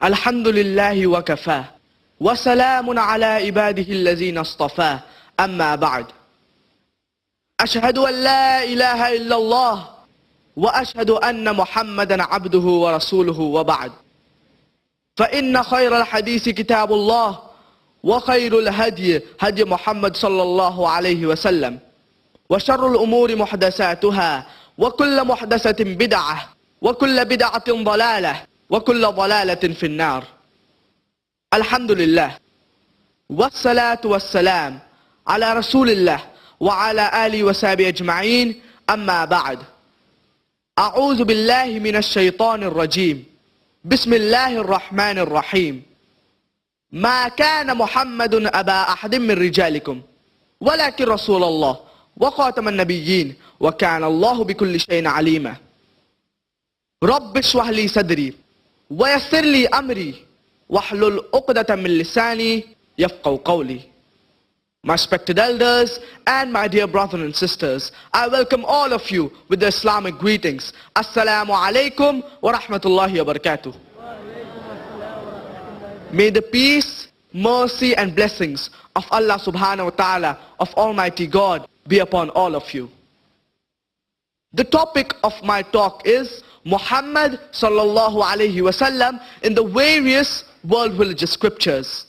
Alhamdulillahi wa kafa. Wa salamun ala ibadihi allazina astafa. Amma ba'd. Ashhadu an la ilaha illallah. Wa ashhadu anna Muhammadan abduhu wa rasuluhu wa ba'd. فإن خير الحديث كتاب الله وخير الهدي هدي محمد صلى الله عليه وسلم وشر الأمور محدثاتها وكل محدثة بدعة وكل بدعة ضلالة وكل ضلالة في النار. الحمد لله والصلاة والسلام على رسول الله وعلى آله وصحبه أجمعين. أما بعد. أعوذ بالله من الشيطان الرجيم. بسم الله الرحمن الرحيم. ما كان محمد أبا أحد من رجالكم ولكن رسول الله وخاتم النبيين وكان الله بكل شيء عليما. رب اشرح لي صدري ويسر لي أمري واحلل عقدة من لساني يفقهوا قولي. My respected elders and my dear brothers and sisters, I welcome all of you with the Islamic greetings. Assalamu alaikum wa rahmatullahi wa barakatuh. May the peace, mercy and blessings of Allah subhanahu wa ta'ala, of Almighty God, be upon all of you. The topic of my talk is Muhammad sallallahu alayhi wasallam in the various world religious scriptures.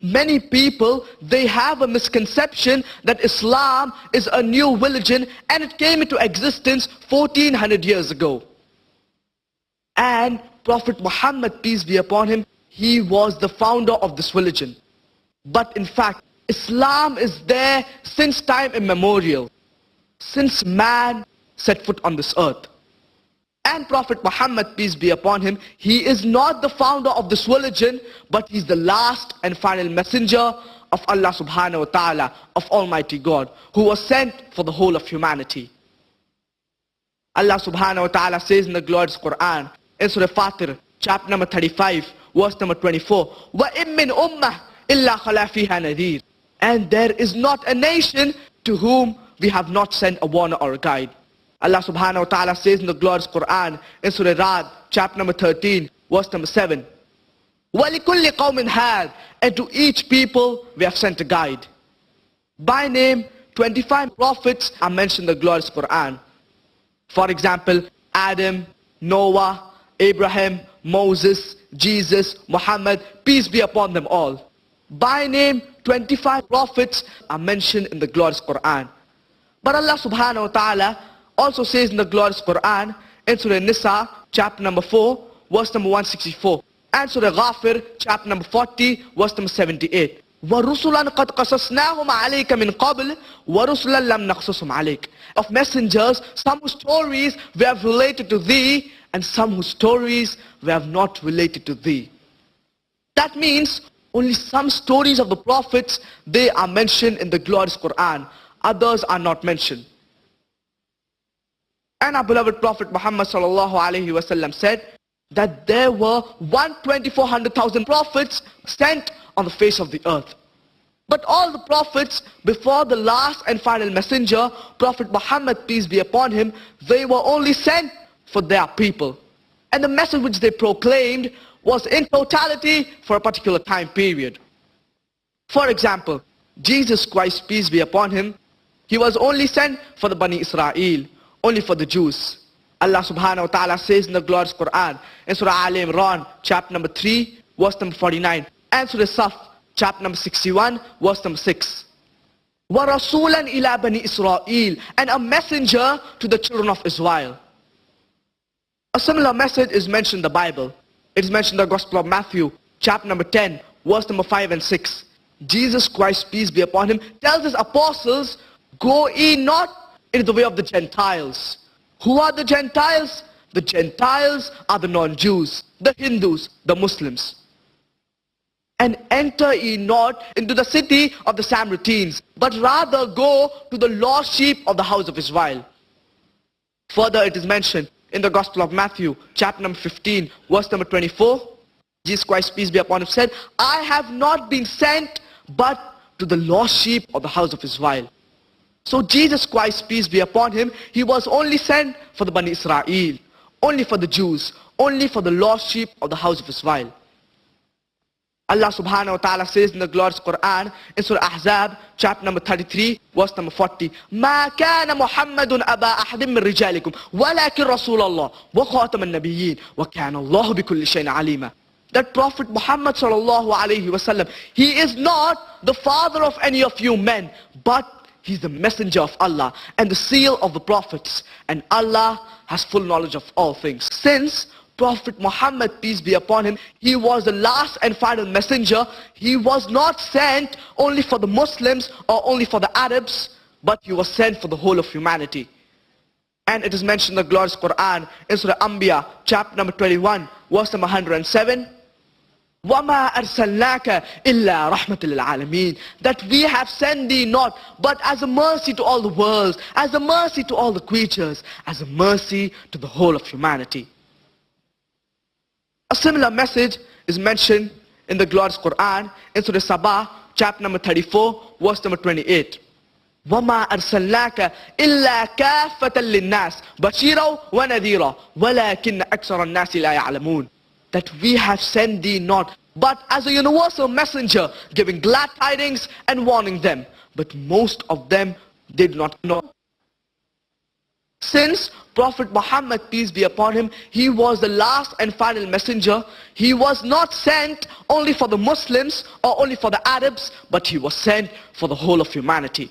Many people, they have a misconception that Islam is a new religion and it came into existence 1400 years ago. And Prophet Muhammad, peace be upon him, he was the founder of this religion. But in fact, Islam is there since time immemorial, since man set foot on this earth. And Prophet Muhammad, peace be upon him, he is not the founder of this religion, but he's the last and final messenger of Allah subhanahu wa ta'ala, of Almighty God, who was sent for the whole of humanity. Allah subhanahu wa ta'ala says in the glorious Quran, in Surah Fatir, chapter number 35, verse number 24, وَإِن مِّنْ أُمَّةٍ إِلَّا خَلَا فِيهَا نَذِيرٌ. And there is not a nation to whom we have not sent a warner or a guide. Allah subhanahu wa ta'ala says in the glorious Quran, in Surah Ra'd, chapter number 13, verse number 7, وَلِكُلِّ قَوْمٍ هَادٍ. And to each people we have sent a guide. By name, 25 prophets are mentioned in the glorious Quran. For example, Adam, Noah, Abraham, Moses, Jesus, Muhammad, peace be upon them all. By name, 25 prophets are mentioned in the glorious Quran. But Allah subhanahu wa ta'ala also says in the glorious Quran, in Surah Nisa, chapter number 4, verse number 164, and Surah Ghafir, chapter number 40, verse number 78. وَرُسُلًا قَدْ قَصَصْنَاهُمْ عَلَيْكَ مِنْ قَبْلِ وَرُسُلًا لَمْ نَقْصُصْهُمْ عَلَيْكَ. Of messengers, some whose stories we have related to thee, and some whose stories we have not related to thee. That means only some stories of the prophets, they are mentioned in the glorious Quran. Others are not mentioned. And our beloved Prophet Muhammad sallallahu alayhi wasallam said that there were 1,24,000 prophets sent on the face of the earth. But all the prophets before the last and final messenger, Prophet Muhammad, peace be upon him, they were only sent for their people. And the message which they proclaimed was in totality for a particular time period. For example, Jesus Christ, peace be upon him, he was only sent for the Bani Israel, only for the Jews. Allah subhanahu wa ta'ala says in the glorious Quran, in Surah Al Imran, chapter number 3, verse number 49, and Surah Saf, chapter number 61, verse number 6. وَرَسُولًا إِلَى بَنِي إِسْرَائِيل. And a messenger to the children of Israel. A similar message is mentioned in the Bible. It is mentioned in the Gospel of Matthew, chapter number 10, verse number 5 and 6. Jesus Christ, peace be upon him, tells his apostles, go ye not into the way of the Gentiles. Who are the Gentiles? The Gentiles are the non-Jews, the Hindus, the Muslims. And enter ye not into the city of the Samaritans, but rather go to the lost sheep of the house of Israel. Further it is mentioned in the Gospel of Matthew, chapter number 15, verse number 24, Jesus Christ, peace be upon him, said, I have not been sent but to the lost sheep of the house of Israel. So Jesus Christ, peace be upon him, he was only sent for the Bani Israel, only for the Jews, only for the lost sheep of the house of Israel. Allah subhanahu wa ta'ala says in the glorious Quran in Surah Ahzab, chapter number 33, verse number 40, ما كان محمد أبا أحد من رجالكم ولكن رسول الله وخاتم النبيين وكان الله بكل شيء عليما. That Prophet Muhammad sallallahu alayhi wasallam, he is not the father of any of you men, but he's the messenger of Allah and the seal of the prophets. And Allah has full knowledge of all things. Since Prophet Muhammad, peace be upon him, he was the last and final messenger, he was not sent only for the Muslims or only for the Arabs, but he was sent for the whole of humanity. And it is mentioned in the glorious Quran in Surah Anbiya, chapter number 21, verse number 107. وَمَا أَرْسَلْنَاكَ إِلَّا رَحْمَةً لِلْعَالَمِينَ. That we have sent thee not, but as a mercy to all the worlds, as a mercy to all the creatures, as a mercy to the whole of humanity. A similar message is mentioned in the glorious Quran in Surah Sabah, chapter number 34, verse number 28. وَمَا أَرْسَلْنَاكَ إِلَّا كَافَّةً لِلنَّاسِ بَشِيرًا وَنَذِيرًا وَلَكِنَّ أَكْثَرَ النَّاسِ لَا يَعْلَمُونَ. That we have sent thee not, but as a universal messenger, giving glad tidings and warning them. But most of them did not know. Since Prophet Muhammad, peace be upon him, he was the last and final messenger, he was not sent only for the Muslims or only for the Arabs, but he was sent for the whole of humanity.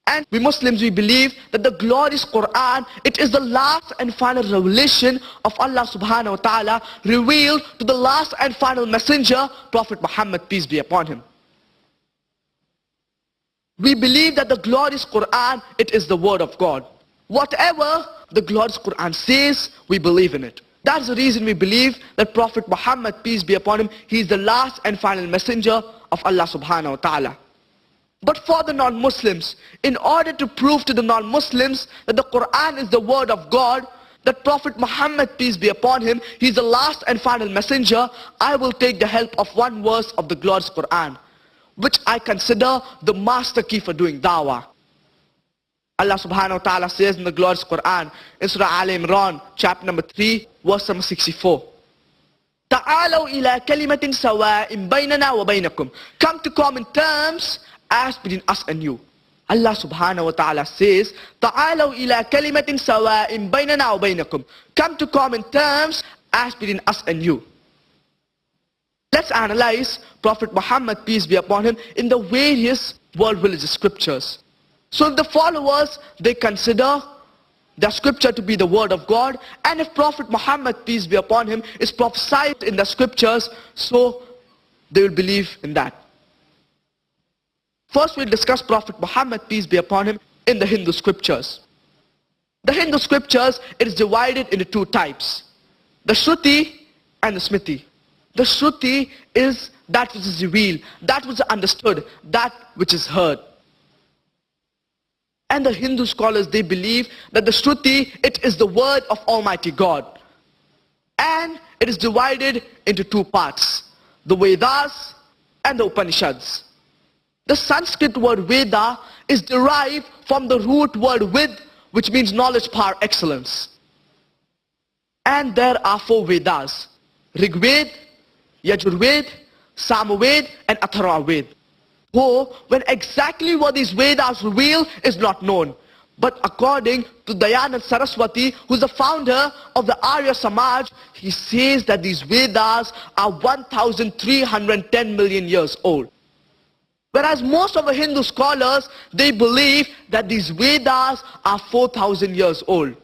And we Muslims, we believe that the glorious Quran, it is the last and final revelation of Allah subhanahu wa ta'ala revealed to the last and final messenger, Prophet Muhammad, peace be upon him. We believe that the glorious Quran, it is the word of God. Whatever the glorious Quran says, we believe in it. That's the reason we believe that Prophet Muhammad, peace be upon him, he is the last and final messenger of Allah subhanahu wa ta'ala. But for the non-Muslims, in order to prove to the non-Muslims that the Quran is the word of God, that Prophet Muhammad, peace be upon him, he is the last and final messenger, I will take the help of one verse of the glorious Quran, which I consider the master key for doing dawah. Allah subhanahu wa ta'ala says in the glorious Quran, in Surah Al-Imran, chapter number 3, verse number 64. Ta'alaw ila kalimatin sawa'in baynana wa baynakum. Come to common terms as between us and you. Allah subhanahu wa ta'ala says, Ta'alaw ila kalimatin sawa'in baynana wa baynakum. Come to common terms as between us and you. Let's analyze Prophet Muhammad, peace be upon him, in the various world religious scriptures. So if the followers, they consider the scripture to be the word of God, and if Prophet Muhammad, peace be upon him, is prophesied in the scriptures, so they will believe in that. First we'll discuss Prophet Muhammad, peace be upon him, in the Hindu scriptures. The Hindu scriptures, it is divided into two types, the Shruti and the Smriti. The Shruti is that which is revealed, that which is understood, that which is heard. And the Hindu scholars, they believe that the Shruti, it is the word of Almighty God. And it is divided into two parts, the Vedas and the Upanishads. The Sanskrit word Veda is derived from the root word Vid, which means knowledge, power, excellence. And there are four Vedas, Rig Ved, Yajurved, Samaved and Atharvaved. Though when exactly what these Vedas reveal is not known. But according to Dayanand Saraswati, who is the founder of the Arya Samaj, he says that these Vedas are 1,310 million years old. Whereas most of the Hindu scholars, they believe that these Vedas are 4,000 years old.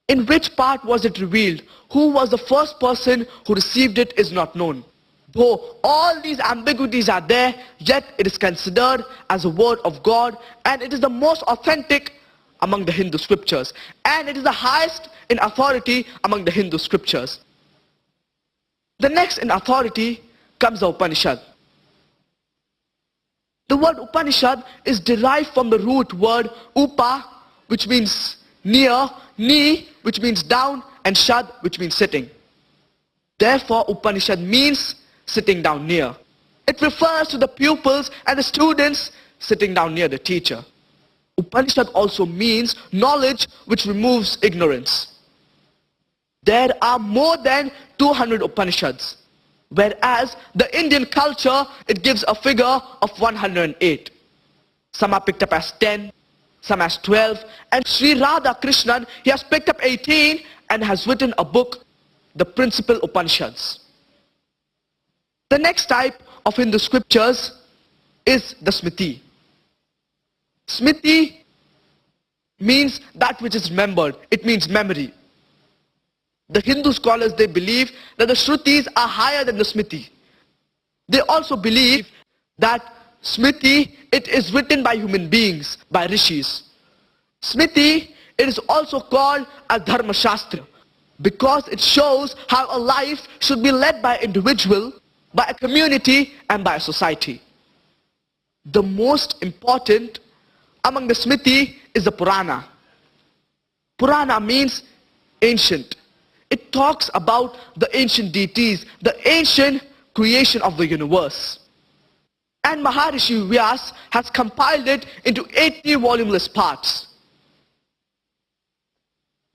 In which part was it revealed? Who was the first person who received it is not known. Though all these ambiguities are there, yet it is considered as a word of God, and it is the most authentic among the Hindu scriptures. And it is the highest in authority among the Hindu scriptures. The next in authority comes the Upanishad. The word Upanishad is derived from the root word Upa, which means near, Ni, which means down, and Shad, which means sitting. Therefore, Upanishad means sitting down near. It refers to the pupils and the students sitting down near the teacher. Upanishad also means knowledge which removes ignorance. There are more than 200 Upanishads, whereas the Indian culture, it gives a figure of 108. Some are picked up as 10, some as 12, and Sri Radha Krishnan, he has picked up 18 and has written a book, the Principal Upanishads. The next type of Hindu scriptures is the Smriti. Smriti means that which is remembered. It means memory. The Hindu scholars, they believe that the Shrutis are higher than the Smriti. They also believe that Smriti, it is written by human beings, by rishis. Smriti, it is also called a Dharma Shastra because it shows how a life should be led by an individual, by a community, and by a society. The most important among the Smriti is the Purana. Purana means ancient. It talks about the ancient deities, the ancient creation of the universe. And Maharishi Vyas has compiled it into 80 volumeless parts.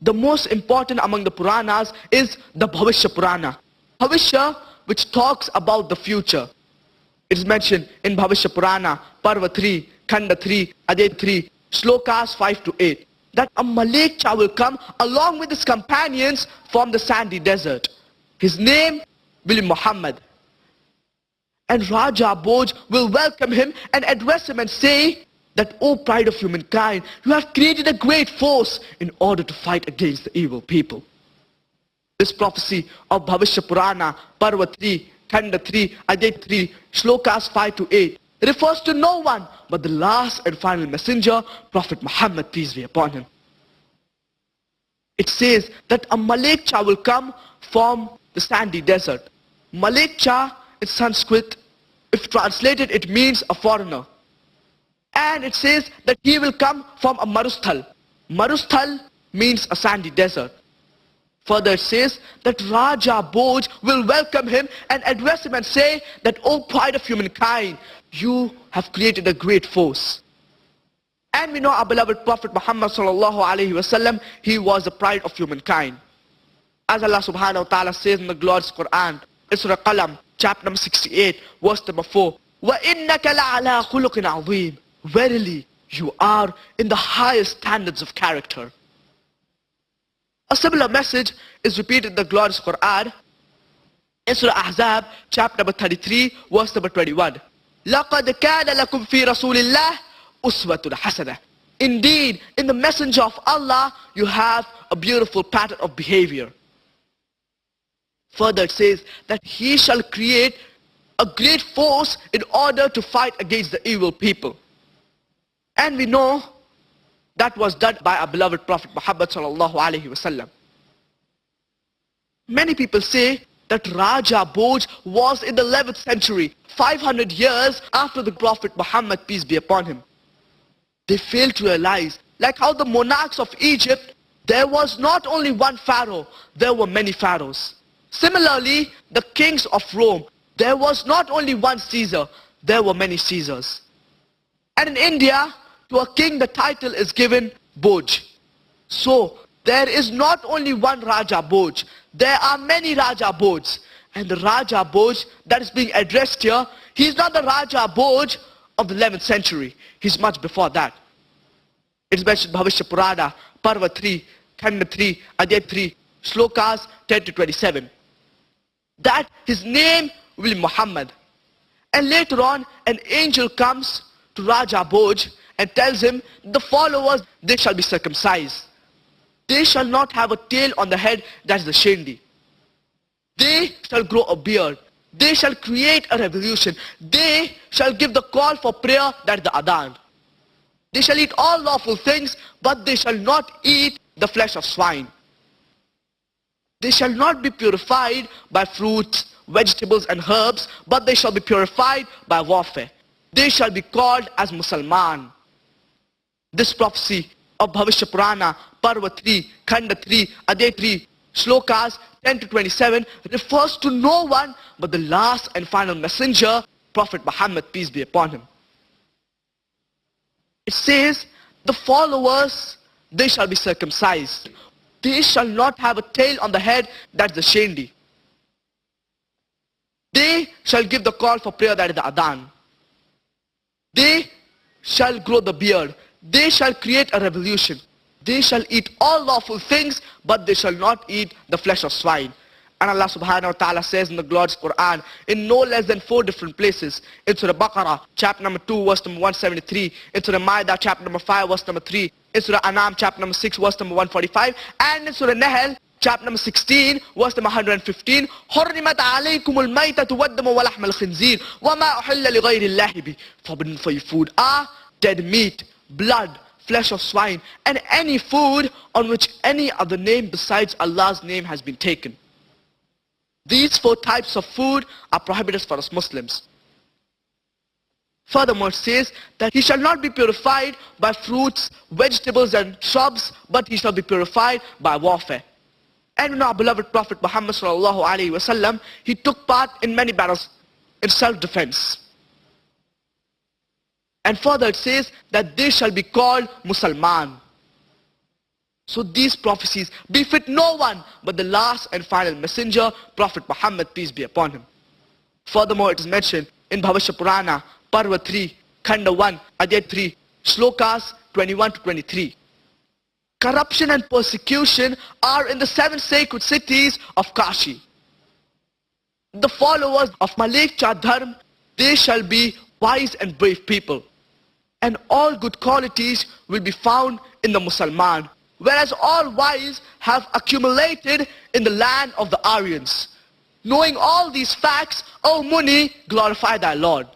The most important among the Puranas is the Bhavishya Purana. Bhavishya, which talks about the future. It is mentioned in Bhavishya Purana, Parva 3, Khanda 3, Adhyay 3, Shlokas 5 to 8, that a Malekcha will come along with his companions from the sandy desert. His name will be Muhammad. And Raja Bhoj will welcome him and address him and say that, O pride of humankind, you have created a great force in order to fight against the evil people. This prophecy of Bhavishya Purana, Parva 3, Khanda 3, Adhyay 3, Shlokas 5 to 8, refers to no one but the last and final messenger, Prophet Muhammad, peace be upon him. It says that a Malekcha will come from the sandy desert. Malekcha in Sanskrit, if translated, it means a foreigner. And it says that he will come from a Marusthal. Marusthal means a sandy desert. Further it says that Raja Bhoj will welcome him and address him and say that, O pride of humankind, you have created a great force. And we know our beloved Prophet Muhammad sallallahu alaihi wasallam, he was the pride of humankind. As Allah subhanahu wa ta'ala says in the glorious Quran, Surah Qalam, chapter number 68, verse number 4, وَإِنَّكَ لَعَلَىٰ خُلُقٍ عَظِيمٍ. Verily, you are in the highest standards of character. A similar message is repeated in the glorious Quran in Surah Ahzab, chapter number 33, verse number 21. لَقَدْ كَانَ لَكُمْ فِي رَسُولِ اللَّهِ أُسْوَةٌ حَسَنَةٌ. Indeed, in the messenger of Allah, you have a beautiful pattern of behavior. Further it says that he shall create a great force in order to fight against the evil people. And we know that was done by our beloved Prophet Muhammad sallallahu alaihi wasallam. Many people say that Raja Bhoj was in the 11th century, 500 years after the Prophet Muhammad, peace be upon him. They fail to realize, like how the monarchs of Egypt, there was not only one pharaoh, there were many pharaohs. Similarly, the kings of Rome, there was not only one Caesar, there were many Caesars. And in India, to a king the title is given Bhoj. So, there is not only one Raja Bhoj, there are many Raja Bhojs. And the Raja Bhoj that is being addressed here, he is not the Raja Bhoj of the 11th century. He's much before that. It's mentioned Bhavishya Purana, Parva 3, Khanda 3, Adhyay 3, Shlokas 10 to 27. That his name will be Muhammad. And later on, an angel comes to Raja Bhoj and tells him, the followers, they shall be circumcised. They shall not have a tail on the head, that's the shendi. They shall grow a beard. They shall create a revolution. They shall give the call for prayer, that's the adhan. They shall eat all lawful things, but they shall not eat the flesh of swine. They shall not be purified by fruits, vegetables and herbs, but they shall be purified by warfare. They shall be called as Musalman. This prophecy of Bhavishya Purana, Parva 3, Khanda 3, Adhyay 3, Shlokas 10 to 27 refers to no one but the last and final messenger, Prophet Muhammad, peace be upon him. It says The followers, they shall be circumcised. They shall not have a tail on the head, that's the shendi. They shall give the call for prayer, that is the adhan. They shall grow the beard. They shall create a revolution. They shall eat all lawful things, but they shall not eat the flesh of swine. And Allah subhanahu wa ta'ala says in the glorious Quran, in no less than 4 different places, in Surah Baqarah, chapter number 2, verse number 173, in Surah Ma'idah, chapter number 5, verse number 3, in Surah Anam, chapter number 6, verse number 145, and in Surah Nahl, chapter number 16, verse number 115, حُرِّمَتْ عَلَيْكُمُ الْمَيْتَةُ وَالدَّمُ وَلَحْمَ الْخِنْزِيرِ وَمَا أُحِلَّ لِغَيْرِ اللَّهِ بِهِ. Forbidden for you food are dead meat, blood, flesh of swine, and any food on which any other name besides Allah's name has been taken. These 4 types of food are prohibited for us Muslims. Furthermore, it says that he shall not be purified by fruits, vegetables and shrubs, but he shall be purified by warfare. And you know, our beloved Prophet Muhammad sallallahu alaihi wasallam, he took part in many battles in self-defense. And further it says that they shall be called Musalman. So these prophecies befit no one but the last and final messenger, Prophet Muhammad, peace be upon him. Furthermore, it is mentioned in Bhavashya Purana, Parva 3, Khanda 1, Adhyay 3, Shlokas 21 to 23. Corruption and persecution are in the 7 sacred cities of Kashi. The followers of Malik Chadharm, they shall be wise and brave people. And all good qualities will be found in the Musalman. Whereas all wise have accumulated in the land of the Aryans. Knowing all these facts, O Muni, glorify thy Lord.